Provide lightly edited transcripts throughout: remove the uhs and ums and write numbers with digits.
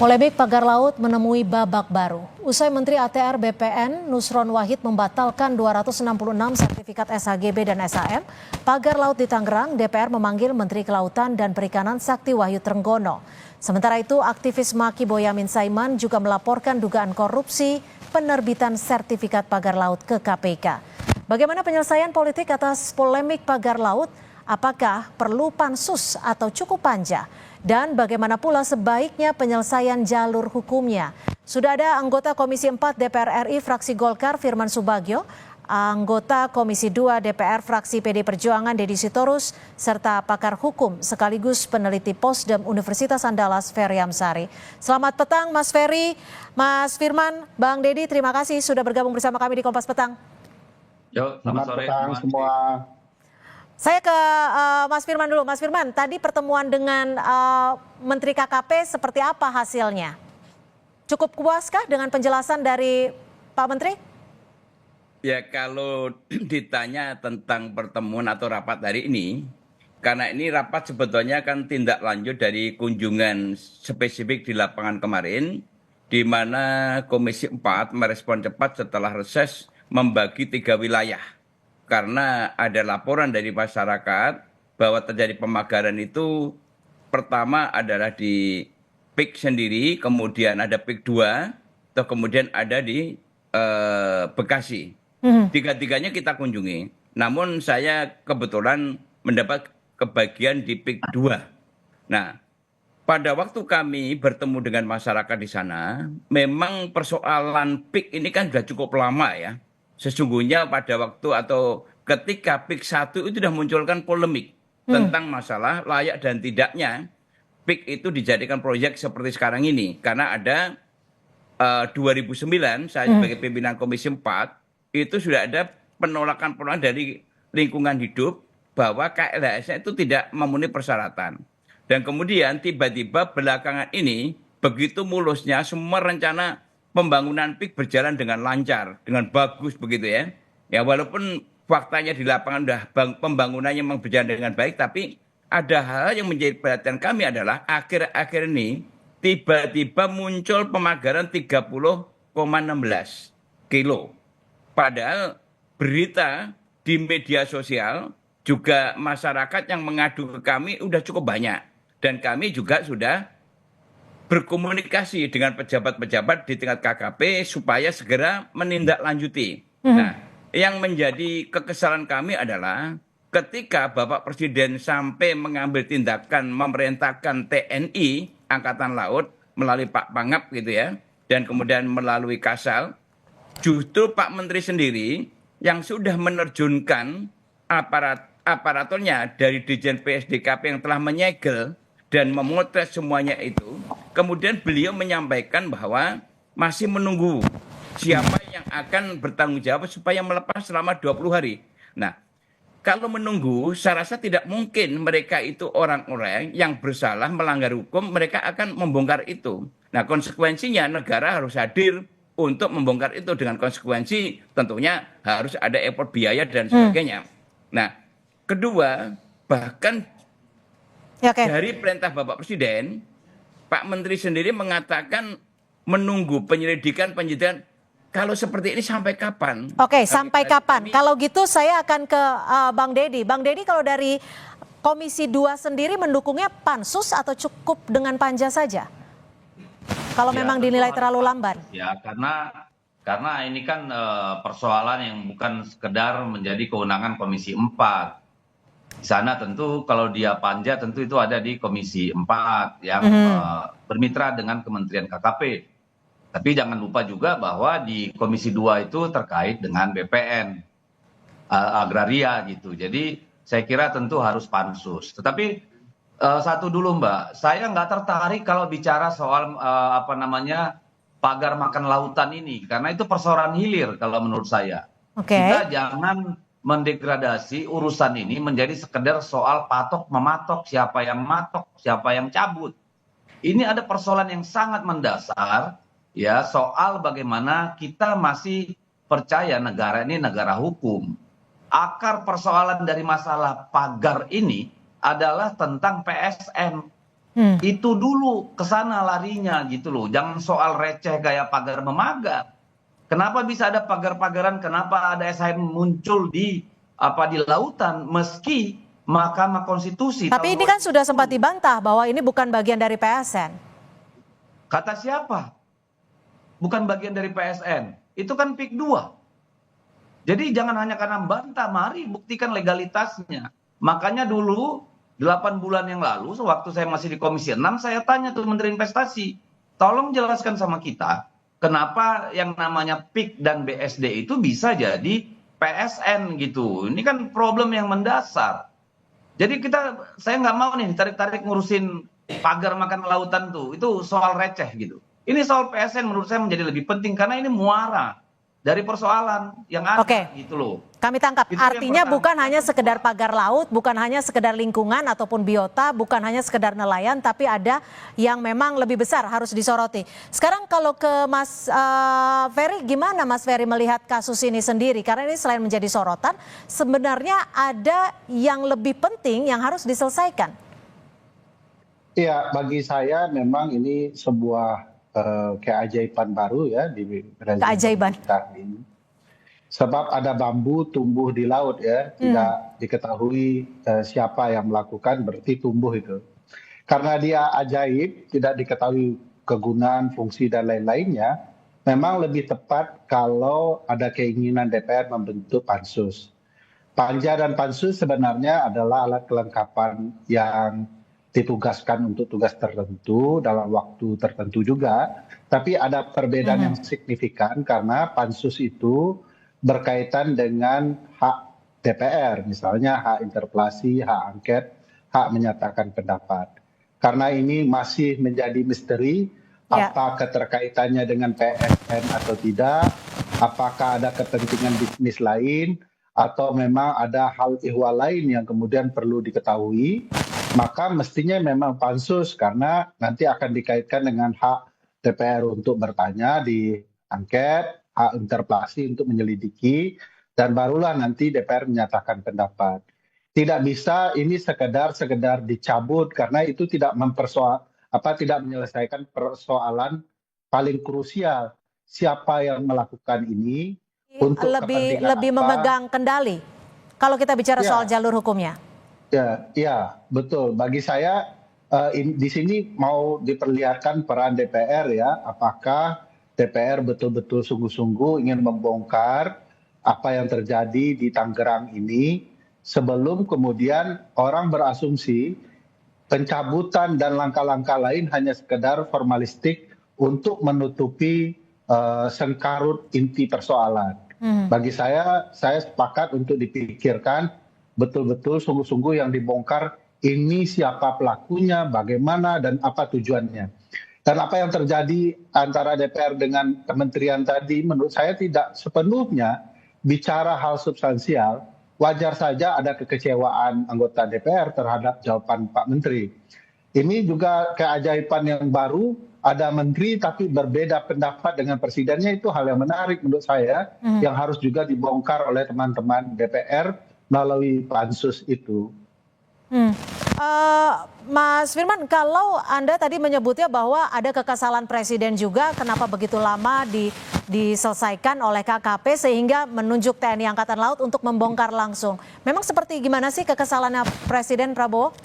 Polemik pagar laut menemui babak baru. Usai Menteri ATR BPN Nusron Wahid membatalkan 266 sertifikat SHGB dan SHM, pagar laut di Tangerang, DPR memanggil Menteri Kelautan dan Perikanan Sakti Wahyu Trenggono. Sementara itu, aktivis Maki Boyamin Saiman juga melaporkan dugaan korupsi penerbitan sertifikat pagar laut ke KPK. Bagaimana penyelesaian politik atas polemik pagar laut? Apakah perlu pansus atau cukup panja? Dan bagaimana pula sebaiknya penyelesaian jalur hukumnya? Sudah ada anggota Komisi 4 DPR RI fraksi Golkar Firman Subagio, anggota Komisi 2 DPR fraksi PD Perjuangan Deddy Sitorus, serta pakar hukum sekaligus peneliti Posdem Universitas Andalas Ferry Amsari. Selamat petang Mas Ferry, Mas Firman, Bang Deddy, terima kasih sudah bergabung bersama kami di Kompas Petang. Selamat sore semua. Saya ke Mas Firman dulu. Mas Firman, tadi pertemuan dengan Menteri KKP seperti apa hasilnya? Cukup puaskah dengan penjelasan dari Pak Menteri? Ya, kalau ditanya tentang pertemuan atau rapat hari ini, karena ini rapat sebetulnya kan tindak lanjut dari kunjungan spesifik di lapangan kemarin, di mana Komisi 4 merespon cepat setelah reses membagi 3 wilayah. Karena ada laporan dari masyarakat bahwa terjadi pemagaran itu pertama adalah di PIK sendiri, kemudian ada PIK 2, atau kemudian ada di Bekasi. Tiga-tiganya kita kunjungi. Namun saya kebetulan mendapat kebagian di PIK 2. Nah, pada waktu kami bertemu dengan masyarakat di sana, memang persoalan PIK ini kan sudah cukup lama ya. Sesungguhnya pada waktu atau ketika PIK 1 itu sudah munculkan polemik tentang masalah layak dan tidaknya PIK itu dijadikan proyek seperti sekarang ini. Karena ada 2009 saya sebagai pimpinan Komisi 4 itu sudah ada penolakan dari lingkungan hidup bahwa KLHS itu tidak memenuhi persyaratan. Dan kemudian tiba-tiba belakangan ini begitu mulusnya semua rencana pembangunan PIK berjalan dengan lancar, dengan bagus begitu ya. Ya walaupun faktanya di lapangan sudah pembangunannya memang berjalan dengan baik, tapi ada hal yang menjadi perhatian kami adalah akhir-akhir ini tiba-tiba muncul pemagaran 30,16 kilo. Padahal berita di media sosial juga masyarakat yang mengadu ke kami sudah cukup banyak. Dan kami juga sudah berkomunikasi dengan pejabat-pejabat di tingkat KKP supaya segera menindaklanjuti. Nah, yang menjadi kekesalan kami adalah ketika Bapak Presiden sampai mengambil tindakan memerintahkan TNI Angkatan Laut melalui Pak Pangap gitu ya, dan kemudian melalui Kasal, justru Pak Menteri sendiri yang sudah menerjunkan aparaturnya dari Dirjen PSDKP yang telah menyegel dan memotret semuanya itu, kemudian beliau menyampaikan bahwa masih menunggu siapa yang akan bertanggung jawab supaya melepas selama 20 hari. Nah, kalau menunggu, saya rasa tidak mungkin mereka itu orang-orang yang bersalah melanggar hukum, mereka akan membongkar itu. Nah, konsekuensinya negara harus hadir untuk membongkar itu dengan konsekuensi tentunya harus ada effort biaya dan sebagainya. Nah, kedua, bahkan dari perintah Bapak Presiden, Pak Menteri sendiri mengatakan menunggu penyidikan. Kalau seperti ini sampai kapan? Oke, sampai kapan? Kalau gitu saya akan ke Bang Deddy. Bang Deddy, kalau dari Komisi 2 sendiri mendukungnya pansus atau cukup dengan panja saja? Kalau memang dinilai terlalu lamban. Ya, karena ini kan persoalan yang bukan sekedar menjadi kewenangan Komisi 4. Di sana tentu kalau dia panja tentu itu ada di Komisi 4 yang bermitra dengan Kementerian KKP. Tapi jangan lupa juga bahwa di Komisi 2 itu terkait dengan BPN agraria gitu. Jadi saya kira tentu harus pansus. Tetapi satu dulu Mbak, saya nggak tertarik kalau bicara soal pagar makan lautan ini, karena itu persoalan hilir kalau menurut saya. Kita jangan mendegradasi urusan ini menjadi sekedar soal mematok, siapa yang matok, siapa yang cabut. Ini ada persoalan yang sangat mendasar, ya, soal bagaimana kita masih percaya negara ini negara hukum. Akar persoalan dari masalah pagar ini adalah tentang PSN. Itu dulu ke sana larinya gitu loh. Jangan soal receh kayak pagar memagar. Kenapa bisa ada pagar-pagaran? Kenapa ada SHM muncul di lautan meski Mahkamah Konstitusi Tapi tahun ini kan sudah sempat 2010 dibantah bahwa ini bukan bagian dari PSN. kata siapa? Bukan bagian dari PSN. Itu kan PIK 2. Jadi jangan hanya karena bantah, mari buktikan legalitasnya. Makanya dulu 8 bulan yang lalu sewaktu saya masih di Komisi 6 saya tanya tuh Menteri Investasi, tolong jelaskan sama kita kenapa yang namanya PIK dan BSD itu bisa jadi PSN gitu. Ini kan problem yang mendasar. Jadi saya nggak mau nih tarik-tarik ngurusin pagar makan lautan tuh, itu soal receh gitu. Ini soal PSN menurut saya menjadi lebih penting karena ini muara dari persoalan yang ada Oke. gitu loh. Kami tangkap, Itu yang artinya pertama. bukan hanya sekedar pagar laut, bukan hanya sekedar lingkungan ataupun biota, bukan hanya sekedar nelayan, tapi ada yang memang lebih besar harus disoroti. Sekarang kalau ke Mas Ferry, gimana Mas Ferry melihat kasus ini sendiri? Karena ini selain menjadi sorotan, sebenarnya ada yang lebih penting yang harus diselesaikan. Iya, bagi saya memang ini sebuah keajaiban baru ya di rezim Keajaiban. pemerintah ini. Sebab ada bambu tumbuh di laut ya, tidak diketahui siapa yang melakukan, berarti tumbuh itu. Karena dia ajaib, tidak diketahui kegunaan, fungsi, dan lain-lainnya, memang lebih tepat kalau ada keinginan DPR membentuk pansus. Panja dan pansus sebenarnya adalah alat kelengkapan yang ditugaskan untuk tugas tertentu dalam waktu tertentu juga. Tapi ada perbedaan yang signifikan karena pansus itu berkaitan dengan hak DPR, misalnya hak interpelasi, hak angket, hak menyatakan pendapat. Karena ini masih menjadi misteri, apa keterkaitannya dengan PSN atau tidak, apakah ada kepentingan bisnis lain, atau memang ada hal ihwal lain yang kemudian perlu diketahui, maka mestinya memang pansus karena nanti akan dikaitkan dengan hak DPR untuk bertanya di angket, hak interpelasi untuk menyelidiki, dan barulah nanti DPR menyatakan pendapat. Tidak bisa ini sekedar dicabut karena itu tidak tidak menyelesaikan persoalan paling krusial. Siapa yang melakukan ini untuk kepentingan Lebih apa? memegang kendali kalau kita bicara Ya. soal jalur hukumnya. Ya, betul. Bagi saya di sini mau diperlihatkan peran DPR ya, apakah DPR betul-betul sungguh-sungguh ingin membongkar apa yang terjadi di Tangerang ini sebelum kemudian orang berasumsi pencabutan dan langkah-langkah lain hanya sekedar formalistik untuk menutupi sengkarut inti persoalan. Bagi saya sepakat untuk dipikirkan betul-betul sungguh-sungguh yang dibongkar ini siapa pelakunya, bagaimana, dan apa tujuannya. Dan apa yang terjadi antara DPR dengan kementerian tadi menurut saya tidak sepenuhnya bicara hal substansial. Wajar saja ada kekecewaan anggota DPR terhadap jawaban Pak Menteri. Ini juga keajaiban yang baru, ada menteri tapi berbeda pendapat dengan presidennya, itu hal yang menarik menurut saya, yang harus juga dibongkar oleh teman-teman DPR melalui pansus itu. Mas Firman, kalau Anda tadi menyebutnya bahwa ada kekesalan presiden juga, kenapa begitu lama diselesaikan oleh KKP sehingga menunjuk TNI Angkatan Laut untuk membongkar langsung. Memang seperti gimana sih kekesalannya Presiden Prabowo?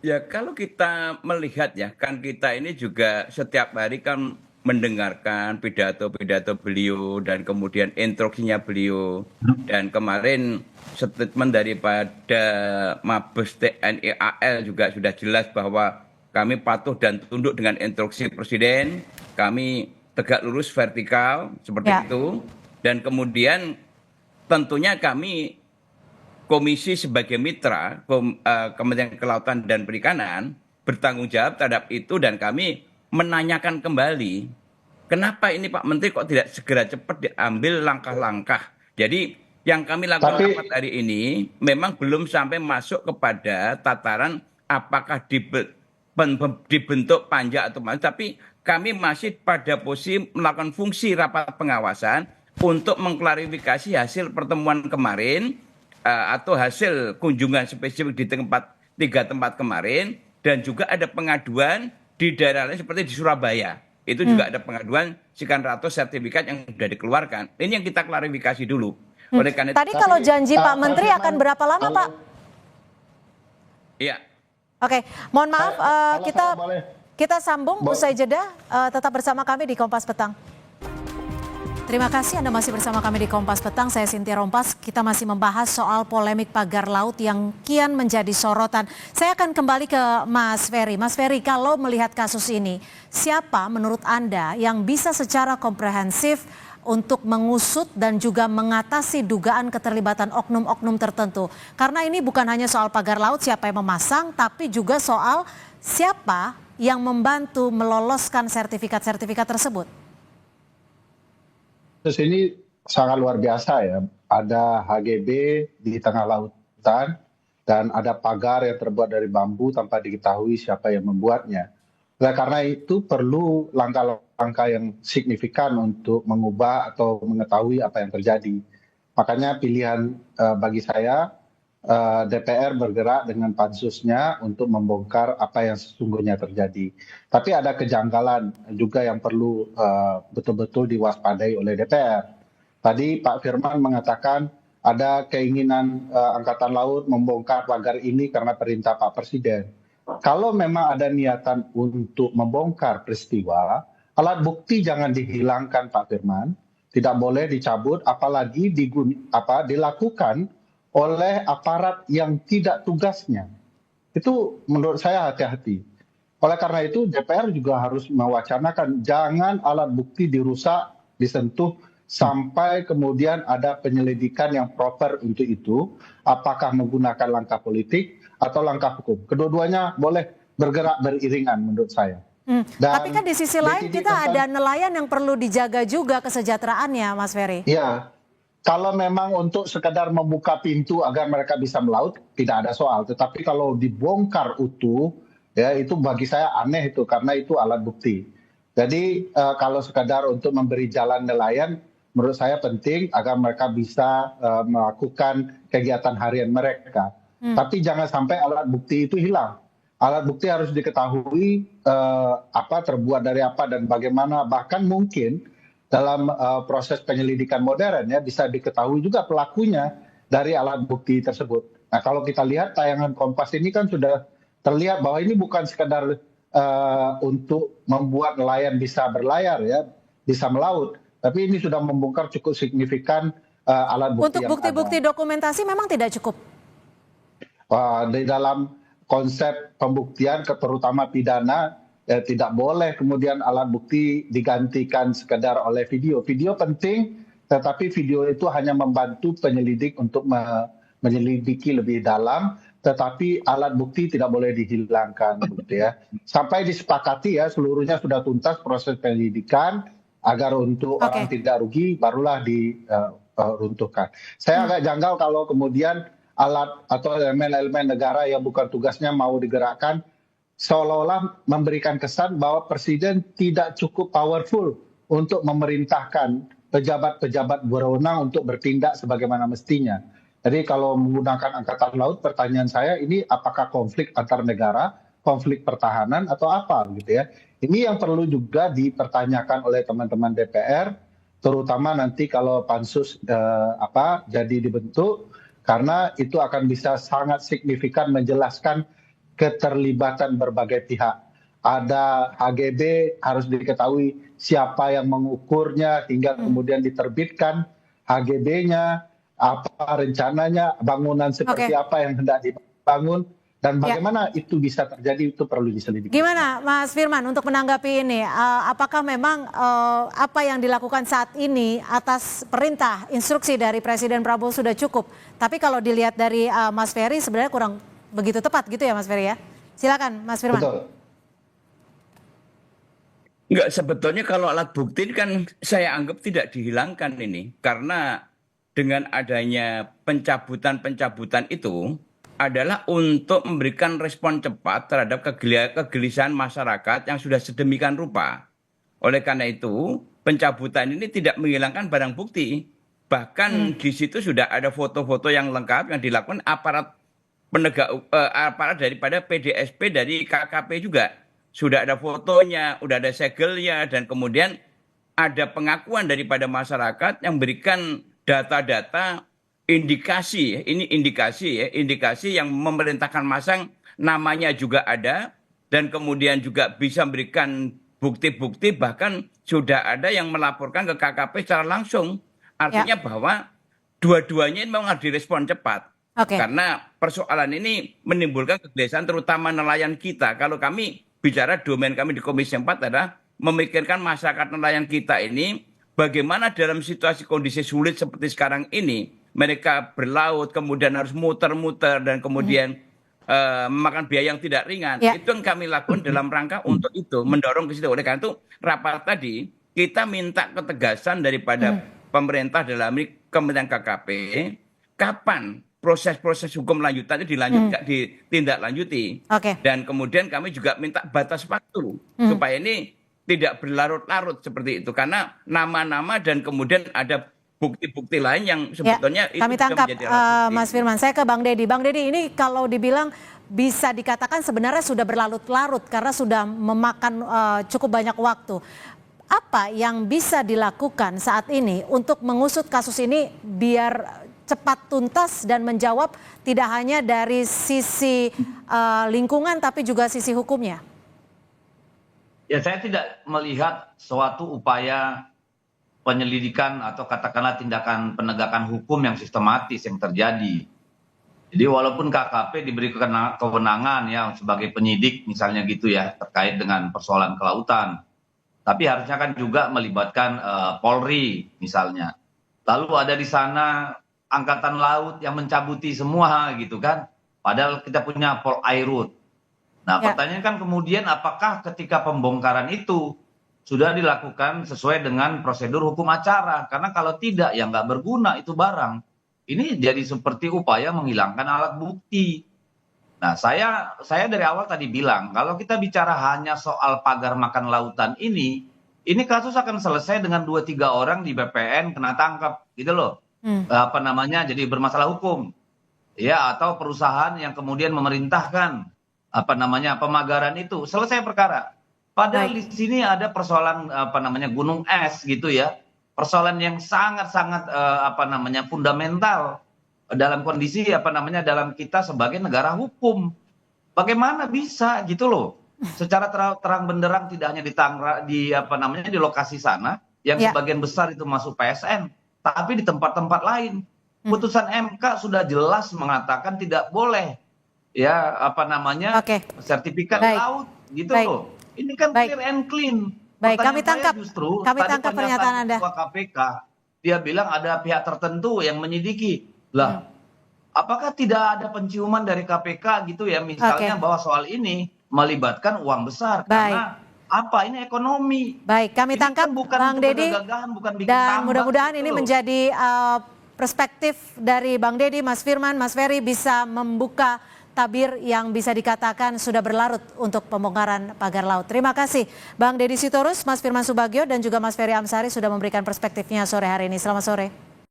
Ya kalau kita melihat ya, kan kita ini juga setiap hari kan mendengarkan pidato-pidato beliau dan kemudian instruksinya beliau. Dan kemarin statement daripada Mabes TNI AL juga sudah jelas bahwa kami patuh dan tunduk dengan instruksi Presiden, kami tegak lurus vertikal seperti itu. Dan kemudian tentunya kami Komisi sebagai mitra Kementerian Kelautan dan Perikanan bertanggung jawab terhadap itu, dan kami menanyakan kembali kenapa ini Pak Menteri kok tidak segera cepat diambil langkah-langkah. Jadi yang kami lakukan rapat hari ini memang belum sampai masuk kepada tataran apakah dibentuk panja atau mana, tapi kami masih pada posisi melakukan fungsi rapat pengawasan untuk mengklarifikasi hasil pertemuan kemarin atau hasil kunjungan spesifik di tiga tempat kemarin, dan juga ada pengaduan di daerah lain seperti di Surabaya. Itu juga ada pengaduan sekian ratus sertifikat yang sudah dikeluarkan. Ini yang kita klarifikasi dulu. Oleh karena Tadi kalau janji Pak Menteri akan berapa lama, Pak? Iya. Oke, mohon maaf, Kalau kita saya boleh. kita sambung usai jeda. Tetap bersama kami di Kompas Petang. Terima kasih Anda masih bersama kami di Kompas Petang. Saya Cynthia Rompas. Kita masih membahas soal polemik pagar laut yang kian menjadi sorotan. Saya akan kembali ke Mas Ferry. Mas Ferry, kalau melihat kasus ini, siapa menurut Anda yang bisa secara komprehensif untuk mengusut dan juga mengatasi dugaan keterlibatan oknum-oknum tertentu? Karena ini bukan hanya soal pagar laut, siapa yang memasang, tapi juga soal siapa yang membantu meloloskan sertifikat-sertifikat tersebut. Terus ini sangat luar biasa ya. Ada HGB di tengah lautan dan ada pagar yang terbuat dari bambu tanpa diketahui siapa yang membuatnya. Nah, karena itu perlu langkah-langkah yang signifikan untuk mengubah atau mengetahui apa yang terjadi. Makanya pilihan bagi saya DPR bergerak dengan pansusnya untuk membongkar apa yang sesungguhnya terjadi. Tapi ada kejanggalan juga yang perlu betul-betul diwaspadai oleh DPR. Tadi Pak Firman mengatakan ada keinginan Angkatan Laut membongkar pagar ini karena perintah Pak Presiden. Kalau memang ada niatan untuk membongkar peristiwa, alat bukti jangan dihilangkan Pak Firman, tidak boleh dicabut, apalagi dilakukan oleh aparat yang tidak tugasnya. Itu menurut saya hati-hati. Oleh karena itu DPR juga harus mewacanakan jangan alat bukti dirusak, disentuh sampai kemudian ada penyelidikan yang proper untuk itu, apakah menggunakan langkah politik atau langkah hukum. Kedua-duanya boleh bergerak beriringan menurut saya. Tapi kan di sisi lain kita ada nelayan yang perlu dijaga juga kesejahteraannya, Mas Ferry. Iya. Kalau memang untuk sekedar membuka pintu agar mereka bisa melaut, tidak ada soal. Tetapi kalau dibongkar utuh, ya itu bagi saya aneh itu, karena itu alat bukti. Jadi kalau sekadar untuk memberi jalan nelayan, menurut saya penting agar mereka bisa melakukan kegiatan harian mereka. Tapi jangan sampai alat bukti itu hilang. Alat bukti harus diketahui terbuat dari apa dan bagaimana, bahkan mungkin dalam proses penyelidikan modern ya bisa diketahui juga pelakunya dari alat bukti tersebut. Nah, kalau kita lihat tayangan Kompas ini kan sudah terlihat bahwa ini bukan sekedar untuk membuat nelayan bisa berlayar ya, bisa melaut, tapi ini sudah membongkar cukup signifikan alat bukti. Untuk bukti-bukti dokumentasi memang tidak cukup. Di dalam konsep pembuktian terutama pidana, tidak boleh kemudian alat bukti digantikan sekedar oleh video. Video penting, tetapi video itu hanya membantu penyelidik untuk menyelidiki lebih dalam, tetapi alat bukti tidak boleh dihilangkan, gitu ya. Sampai disepakati ya seluruhnya sudah tuntas proses penyelidikan agar untuk orang tidak rugi, barulah diruntuhkan. Saya agak janggal kalau kemudian alat atau elemen-elemen negara yang bukan tugasnya mau digerakkan, seolah-olah memberikan kesan bahwa Presiden tidak cukup powerful untuk memerintahkan pejabat-pejabat berwenang untuk bertindak sebagaimana mestinya. Jadi kalau menggunakan Angkatan Laut, pertanyaan saya ini apakah konflik antar negara, konflik pertahanan atau apa gitu ya. Ini yang perlu juga dipertanyakan oleh teman-teman DPR, terutama nanti kalau pansus jadi dibentuk, karena itu akan bisa sangat signifikan menjelaskan keterlibatan berbagai pihak. Ada HGB, harus diketahui siapa yang mengukurnya hingga kemudian diterbitkan HGB-nya, apa rencananya, bangunan seperti apa yang hendak dibangun, dan bagaimana itu bisa terjadi, itu perlu diselidiki. Gimana Mas Firman untuk menanggapi ini? Apakah memang apa yang dilakukan saat ini atas perintah instruksi dari Presiden Prabowo sudah cukup? Tapi kalau dilihat dari Mas Ferry sebenarnya kurang begitu tepat gitu ya Mas Ferry ya? Silakan Mas Firman. Betul. Enggak, sebetulnya kalau alat bukti kan saya anggap tidak dihilangkan ini. Karena dengan adanya pencabutan-pencabutan itu adalah untuk memberikan respon cepat terhadap kegelisahan masyarakat yang sudah sedemikian rupa. Oleh karena itu, pencabutan ini tidak menghilangkan barang bukti. Bahkan di situ sudah ada foto-foto yang lengkap yang dilakukan aparat aparat daripada PDSP dari KKP juga. Sudah ada fotonya, udah ada segelnya, dan kemudian ada pengakuan daripada masyarakat yang berikan data-data indikasi, ini indikasi ya, indikasi yang memerintahkan masang, namanya juga ada, dan kemudian juga bisa memberikan bukti-bukti, bahkan sudah ada yang melaporkan ke KKP secara langsung. Artinya bahwa dua-duanya memang harus direspon cepat. Karena persoalan ini menimbulkan kegelisahan terutama nelayan kita. Kalau kami bicara domain kami di Komisi 4 adalah memikirkan masyarakat nelayan kita ini bagaimana dalam situasi kondisi sulit seperti sekarang ini mereka berlaut kemudian harus muter-muter dan kemudian memakan biaya yang tidak ringan. Itu yang kami lakukan dalam rangka untuk itu mendorong ke situ. Oleh karena itu rapat tadi kita minta ketegasan daripada pemerintah dalam ini Kementerian KKP kapan proses-proses hukum lanjutannya ditindaklanjuti. Dan kemudian kami juga minta batas waktu supaya ini tidak berlarut-larut seperti itu. Karena nama-nama dan kemudian ada bukti-bukti lain yang sebetulnya itu kami tangkap Mas Firman. Saya ke Bang Deddy. Bang Deddy, ini kalau dibilang bisa dikatakan sebenarnya sudah berlarut-larut karena sudah memakan cukup banyak waktu. Apa yang bisa dilakukan saat ini untuk mengusut kasus ini biar cepat tuntas dan menjawab tidak hanya dari sisi lingkungan tapi juga sisi hukumnya? Ya, saya tidak melihat suatu upaya penyelidikan atau katakanlah tindakan penegakan hukum yang sistematis yang terjadi. Jadi walaupun KKP diberi kewenangan ya sebagai penyidik misalnya gitu ya terkait dengan persoalan kelautan, tapi harusnya kan juga melibatkan Polri misalnya. Lalu ada di sana Angkatan Laut yang mencabuti semua gitu kan, padahal kita punya Polairut. Nah pertanyaan kan kemudian apakah ketika pembongkaran itu sudah dilakukan sesuai dengan prosedur hukum acara, karena kalau tidak ya nggak berguna itu barang. Ini jadi seperti upaya menghilangkan alat bukti. Nah saya dari awal tadi bilang kalau kita bicara hanya soal pagar makan lautan ini kasus akan selesai dengan 2-3 orang di BPN kena tangkap gitu loh. Jadi bermasalah hukum ya, atau perusahaan yang kemudian memerintahkan pemagaran itu selesai perkara. Padahal di sini ada persoalan gunung es gitu ya, persoalan yang sangat-sangat fundamental dalam kondisi dalam kita sebagai negara hukum. Bagaimana bisa gitu loh secara terang benderang tidak hanya di lokasi sana yang sebagian besar itu masuk PSN, tapi di tempat-tempat lain. Putusan MK sudah jelas mengatakan tidak boleh ya sertifikat laut gitu loh. Ini kan clear and clean. Baik, kami tangkap pernyataan Anda. KPK dia bilang ada pihak tertentu yang menyidiki. Lah, apakah tidak ada penciuman dari KPK gitu ya misalnya bahwa soal ini melibatkan uang besar karena ini ekonomi. Baik, kami tangkap Bang Deddy dan mudah-mudahan ini menjadi perspektif dari Bang Deddy, Mas Firman, Mas Ferry bisa membuka tabir yang bisa dikatakan sudah berlarut untuk pembongkaran pagar laut. Terima kasih Bang Deddy Sitorus, Mas Firman Subagio dan juga Mas Ferry Amsari sudah memberikan perspektifnya sore hari ini. Selamat sore.